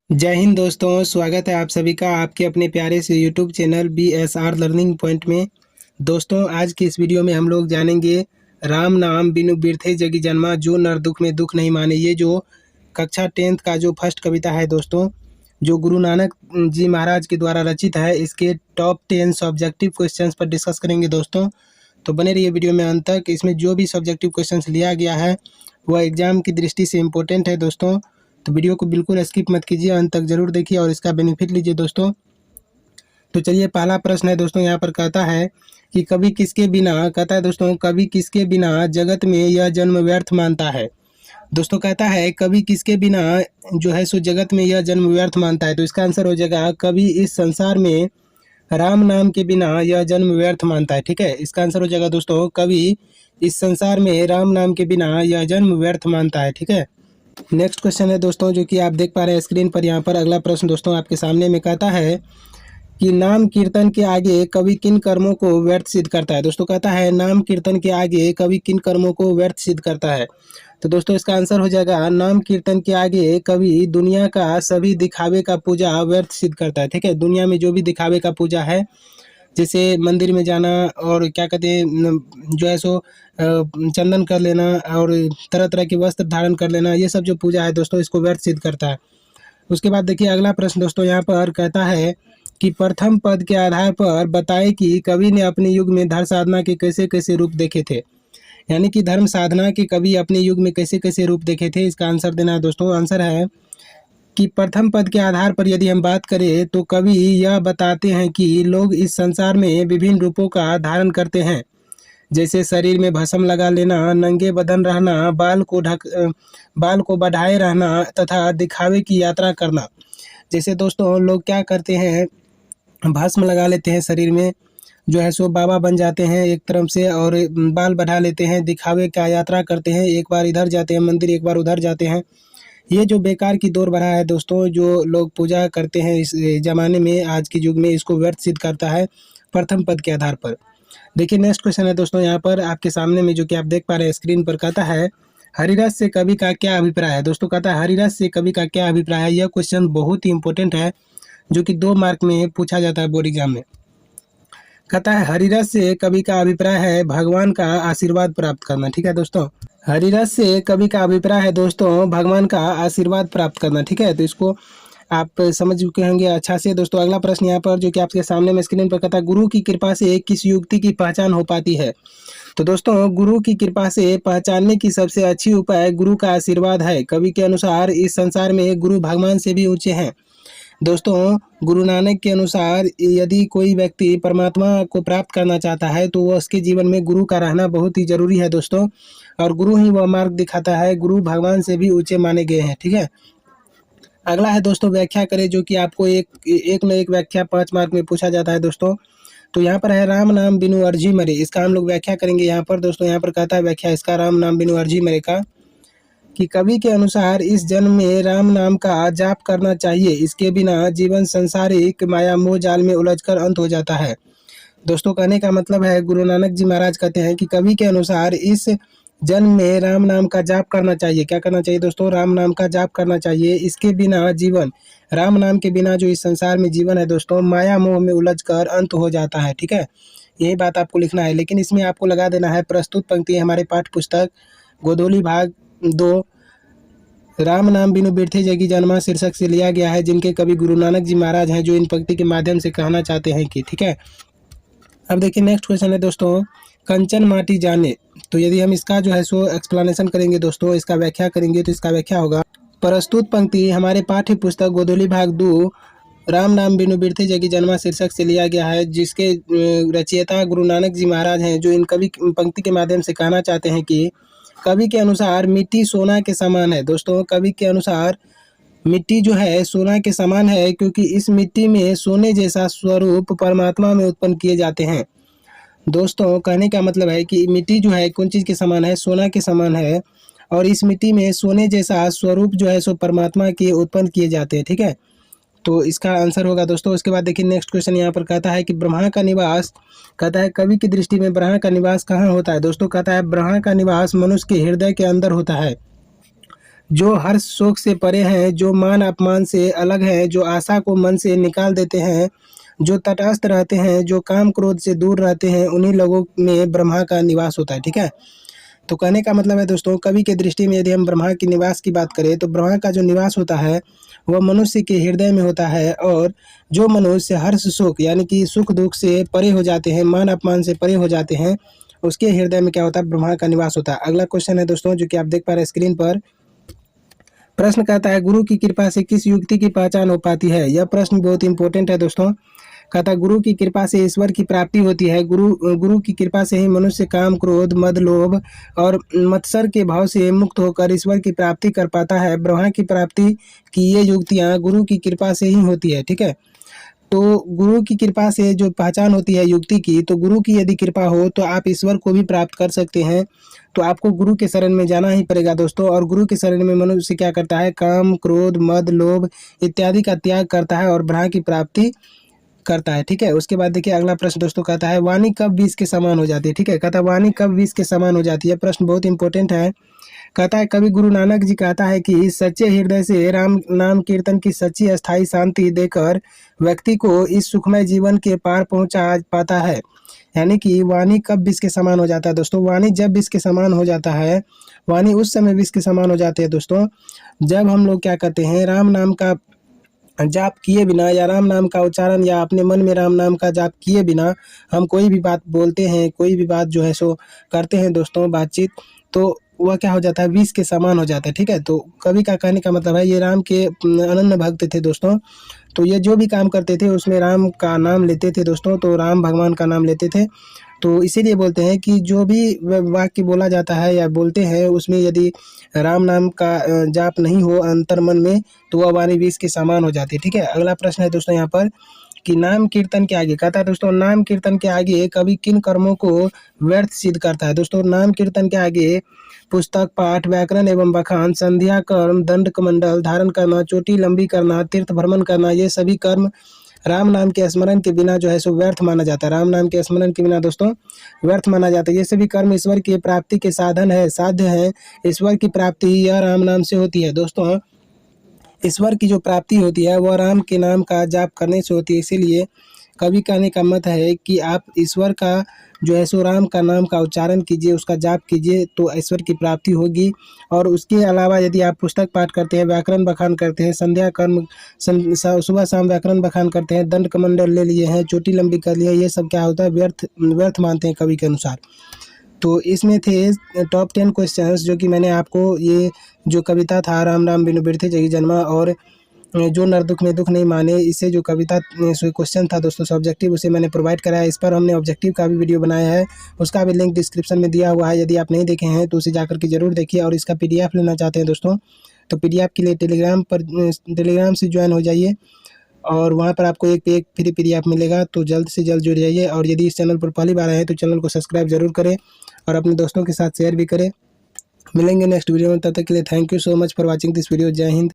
जय हिंद दोस्तों, स्वागत है आप सभी का आपके अपने प्यारे से YouTube channel BSR learning point में। दोस्तों, आज की इस वीडियो में हम लोग जानेंगे राम नाम बिनु बिरथे जगी जन्मा जो नर दुख में दुख नहीं माने। ये जो कक्षा 10th का जो फर्स्ट कविता है दोस्तों, जो गुरु नानक जी महाराज के द्वारा रचित है, इसके टॉप 10 सब्जेक्टिव क्वेश्चंस पर डिस्कस करेंगे दोस्तों। तो बने रहिए वीडियो में अंत तक। इसमें जो भी सब्जेक्टिव क्वेश्चंस लिया गया है वह एग्जाम की दृष्टि से इम्पोर्टेंट है दोस्तों। तो वीडियो को बिल्कुल स्किप मत कीजिए, अंत तक जरूर देखिए और इसका बेनिफिट लीजिए दोस्तों। तो चलिए, पहला प्रश्न है दोस्तों, यहाँ पर कहता है कि कवि किसके बिना, कहता है दोस्तों, कवि किसके बिना जगत में यह जन्म व्यर्थ मानता है। दोस्तों कहता है कवि किसके बिना जो है सो जगत में यह जन्म व्यर्थ मानता है। तो इसका आंसर हो जाएगा कवि इस संसार में राम नाम के बिना यह जन्म व्यर्थ मानता है। ठीक है, इसका आंसर हो जाएगा दोस्तों कवि इस संसार में राम नाम के बिना यह जन्म व्यर्थ मानता है। ठीक है, नेक्स्ट क्वेश्चन है दोस्तों, जो कि आप देख पा रहे हैं स्क्रीन पर। यहाँ पर अगला प्रश्न दोस्तों आपके सामने में कहता है कि नाम कीर्तन के आगे कवि किन कर्मों को व्यर्थ सिद्ध करता है। दोस्तों कहता है नाम कीर्तन के आगे कवि किन कर्मों को व्यर्थ सिद्ध करता है। तो दोस्तों इसका आंसर हो जाएगा नाम कीर्तन के आगे कवि दुनिया का सभी दिखावे का पूजा व्यर्थ सिद्ध करता है। ठीक है, दुनिया में जो भी दिखावे का पूजा है, जैसे मंदिर में जाना और क्या कहते हैं जो है सो चंदन कर लेना और तरह तरह के वस्त्र धारण कर लेना, ये सब जो पूजा है दोस्तों इसको व्यर्थ सिद्ध करता है। उसके बाद देखिए अगला प्रश्न दोस्तों, यहाँ पर कहता है कि प्रथम पद के आधार पर बताए कि कवि ने अपने युग में धर्म साधना के कैसे कैसे रूप देखे थे। यानी कि धर्म साधना के कवि अपने युग में कैसे कैसे रूप देखे थे, इसका आंसर देना है दोस्तों। आंसर है कि प्रथम पद के आधार पर यदि हम बात करें तो कवि यह बताते हैं कि लोग इस संसार में विभिन्न रूपों का धारण करते हैं, जैसे शरीर में भस्म लगा लेना, नंगे बदन रहना, बाल को बढ़ाए रहना तथा दिखावे की यात्रा करना। जैसे दोस्तों लोग क्या करते हैं, भस्म लगा लेते हैं शरीर में, जो है सो बाबा बन जाते हैं एक तरफ से, और बाल बढ़ा लेते हैं, दिखावे का यात्रा करते हैं, एक बार इधर जाते हैं मंदिर, एक बार उधर जाते हैं। ये जो बेकार की दौर भरा है दोस्तों, जो लोग पूजा करते हैं इस ज़माने में, आज के युग में, इसको व्यर्थ सिद्ध करता है प्रथम पद के आधार पर। देखिए नेक्स्ट क्वेश्चन है दोस्तों, यहाँ पर आपके सामने में, जो कि आप देख पा रहे हैं स्क्रीन पर। कहता है हरिरस से कवि का क्या अभिप्राय है। दोस्तों कहता है हरिरस से कवि का क्या अभिप्राय है। यह क्वेश्चन बहुत ही इंपॉर्टेंट है, जो कि 2 मार्क में पूछा जाता है बोर्ड एग्जाम में। कहता है हरिरस से कवि का अभिप्राय है भगवान का आशीर्वाद प्राप्त करना। ठीक है दोस्तों, हरिरस से कवि का अभिप्राय है दोस्तों भगवान का आशीर्वाद प्राप्त करना। ठीक है, तो इसको आप समझ चुके होंगे अच्छा से दोस्तों। अगला प्रश्न यहाँ पर, जो कि आपके सामने में स्क्रीन पर, कहता है गुरु की कृपा से किस युक्ति की पहचान हो पाती है। तो दोस्तों गुरु की कृपा से पहचानने की सबसे अच्छी उपाय गुरु का आशीर्वाद है। कवि के अनुसार इस संसार में गुरु भगवान से भी ऊंचे हैं। दोस्तों गुरु नानक के अनुसार यदि कोई व्यक्ति परमात्मा को प्राप्त करना चाहता है तो वह उसके जीवन में गुरु का रहना बहुत ही जरूरी है दोस्तों, और गुरु ही वह मार्ग दिखाता है। गुरु भगवान से भी ऊंचे माने गए हैं। ठीक है, अगला है दोस्तों व्याख्या करें, जो कि आपको एक न एक व्याख्या 5 मार्क में पूछा जाता है दोस्तों। तो यहाँ पर है राम नाम बिनु अर्जी मरे, इसका हम लोग व्याख्या करेंगे यहाँ पर दोस्तों। यहाँ पर कहता है व्याख्या इसका राम नाम बिनु अर्जी मरे का, कि कवि के अनुसार इस जन्म में राम नाम का जाप करना चाहिए, इसके बिना जीवन संसारिक माया मोह जाल में उलझकर अंत हो जाता है। दोस्तों कहने का मतलब है, गुरु नानक जी महाराज कहते हैं कि कवि के अनुसार इस जन्म में राम नाम का जाप करना चाहिए। क्या करना चाहिए दोस्तों, राम नाम का जाप करना चाहिए। इसके बिना जीवन, राम नाम के बिना जो इस संसार में जीवन है दोस्तों, माया मोह में उलझकर अंत हो जाता है। ठीक है, यही बात आपको लिखना है, लेकिन इसमें आपको लगा देना है प्रस्तुत पंक्ति हमारे पाठ्य पुस्तक गोधोली भाग 2 राम नाम बिनु बिरथे जगी जन्मा शीर्षक से लिया गया है, जिनके कवि गुरु नानक जी महाराज हैं, जो इन पंक्ति के माध्यम से कहना चाहते हैं कि। ठीक है, अब देखिए नेक्स्ट क्वेश्चन है दोस्तों, कंचन माटी जाने। तो यदि हम इसका जो है सो एक्सप्लेनेशन करेंगे दोस्तों, इसका व्याख्या करेंगे, तो इसका व्याख्या होगा, प्रस्तुत पंक्ति हमारे पाठ्य पुस्तक गोधोली भाग 2 राम नाम बिनु बिरथे जगी जन्मा शीर्षक से लिया गया है, जिसके रचयिता गुरु नानक जी महाराज हैं, जो इन कवि पंक्ति के माध्यम से कहना चाहते हैं कि कवि के अनुसार मिट्टी सोना के समान है। दोस्तों कवि के अनुसार मिट्टी जो है सोना के समान है, क्योंकि इस मिट्टी में सोने जैसा स्वरूप परमात्मा में उत्पन्न किए जाते हैं। दोस्तों कहने का मतलब है कि मिट्टी जो है कौन चीज़ के समान है, सोना के समान है, और इस मिट्टी में सोने जैसा स्वरूप जो है सो परमात्मा के उत्पन्न किए जाते हैं। ठीक है, तो इसका आंसर होगा दोस्तों। उसके बाद देखिए नेक्स्ट क्वेश्चन यहाँ पर कहता है कि ब्रह्मा का निवास, कहता है कवि की दृष्टि में ब्रह्मा का निवास कहाँ होता है। दोस्तों कहता है ब्रह्मा का निवास मनुष्य के हृदय के अंदर होता है। जो हर्ष शोक से परे हैं, जो मान अपमान से अलग हैं, जो आशा को मन से निकाल देते हैं, जो तटस्थ रहते हैं, जो काम क्रोध से दूर रहते हैं, उन्हीं लोगों में ब्रह्मा का निवास होता है। ठीक है, तो कहने का मतलब है दोस्तों, कवि के दृष्टि में यदि हम ब्रह्मा के निवास की बात करें तो ब्रह्मा का जो निवास होता है वह मनुष्य के हृदय में होता है। और जो मनुष्य हर्ष शोक यानी कि सुख दुख से परे हो जाते हैं, मान अपमान से परे हो जाते हैं, उसके हृदय में क्या होता है, ब्रह्मा का निवास होता है। अगला क्वेश्चन है दोस्तों, जो कि आप देख पा रहे हैं स्क्रीन पर। प्रश्न कहता है, गुरु की कृपा से किस युक्ति की पहचान हो पाती है। यह प्रश्न बहुत इंपॉर्टेंट है दोस्तों। कहता है, गुरु की कृपा से ईश्वर की प्राप्ति होती है। गुरु की कृपा से ही मनुष्य काम क्रोध मद लोभ और मत्सर के भाव से मुक्त होकर ईश्वर की प्राप्ति कर पाता है। ब्रह्मा की प्राप्ति की ये युक्तियां गुरु की कृपा से ही होती है। ठीक है, तो गुरु की कृपा से जो पहचान होती है युक्ति की, तो गुरु की यदि कृपा हो तो आप ईश्वर को भी प्राप्त कर सकते हैं। तो आपको गुरु के शरण में जाना ही पड़ेगा दोस्तों। और गुरु के शरण में मनुष्य क्या करता है, काम क्रोध मद लोभ इत्यादि का त्याग करता है और ब्रह्मा की प्राप्ति करता है। ठीक है, उसके बाद देखिए अगला प्रश्न दोस्तों कहता है, वाणी कब विष के समान हो जाती है। ठीक है, कहता है वाणी कब विष के समान हो जाती है। प्रश्न बहुत इंपॉर्टेंट है। कहता है, कवि गुरु नानक जी कहता है कि सच्चे हृदय से राम नाम कीर्तन की सच्ची अस्थाई शांति देकर व्यक्ति को इस सुखमय जीवन के पार पहुंचा पाता है। यानी कि वाणी कब विष के समान हो जाता है दोस्तों, वाणी जब विष के समान हो जाता है, वाणी उस समय विष के समान हो जाते हैं दोस्तों, जब हम लोग क्या करते हैं, राम नाम का जाप किए बिना या राम नाम का उच्चारण या अपने मन में राम नाम का जाप किए बिना हम कोई भी बात बोलते हैं, कोई भी बात जो है सो करते हैं दोस्तों, बातचीत, तो वह क्या हो जाता है, विष के समान हो जाता है। ठीक है, तो कवि का कहने का मतलब है, ये राम के अनन्य भक्त थे दोस्तों। तो ये जो भी काम करते थे उसमें राम का नाम लेते थे दोस्तों, तो राम भगवान का नाम लेते थे। तो इसीलिए बोलते हैं कि जो भी वाक्य बोला जाता है या बोलते हैं उसमें यदि राम नाम का जाप नहीं हो अंतर मन में, तो वह वाणी विष के समान हो जाती है। ठीक है, अगला प्रश्न है दोस्तों यहाँ पर कि नाम कीर्तन के आगे, कहता है दोस्तों, नाम कीर्तन के आगे कवि किन कर्मों को व्यर्थ सिद्ध करता है। दोस्तों, नाम कीर्तन के आगे पुस्तक पाठ व्याकरण एवं बखान संध्या कर्म दंड कमंडल धारण करना चोटी लंबी करना तीर्थ भ्रमण करना, ये सभी कर्म राम नाम के स्मरण के बिना जो है सो व्यर्थ माना जाता है। राम नाम के स्मरण के बिना दोस्तों व्यर्थ माना जाता है। ये सभी कर्म ईश्वर की प्राप्ति के साधन है, साध्य है। ईश्वर की प्राप्ति यह राम नाम से होती है दोस्तों। ईश्वर की जो प्राप्ति होती है वह राम के नाम का जाप करने से होती है। इसीलिए कवि कहने का मत है कि आप ईश्वर का जो है सो राम का नाम का उच्चारण कीजिए, उसका जाप कीजिए, तो ईश्वर की प्राप्ति होगी। और उसके अलावा यदि आप पुस्तक पाठ करते हैं, व्याकरण बखान करते हैं, संध्या कर्म सुबह शाम व्याकरण बखान करते हैं, दंड कमंडल ले लिए हैं, चोटी लंबी कर लिए, ये सब क्या होता है, व्यर्थ व्यर्थ मानते हैं कवि के अनुसार। तो इसमें थे टॉप 10 क्वेश्चंस जो कि मैंने आपको, ये जो कविता था राम राम बिनु बिरथे जगी जन्मा और जो नर दुख में दुख नहीं माने, इससे जो कविता क्वेश्चन था दोस्तों सब्जेक्टिव, उसे मैंने प्रोवाइड कराया। इस पर हमने ऑब्जेक्टिव का भी वीडियो बनाया है, उसका भी लिंक डिस्क्रिप्शन में दिया हुआ है। यदि आप नहीं देखे हैं तो उसे जाकर के जरूर देखिए। और इसका PDF लेना चाहते हैं दोस्तों, तो PDF के लिए टेलीग्राम से ज्वाइन हो जाइए और वहाँ पर आपको एक फ्री PDF मिलेगा। तो जल्द से जल्द जुड़ जाइए। और यदि इस चैनल पर पहली बार आए हैं तो चैनल को सब्सक्राइब जरूर करें और अपने दोस्तों के साथ शेयर भी करें। मिलेंगे नेक्स्ट वीडियो में, तब तक के लिए thank you so much for watching this video. जय हिंद।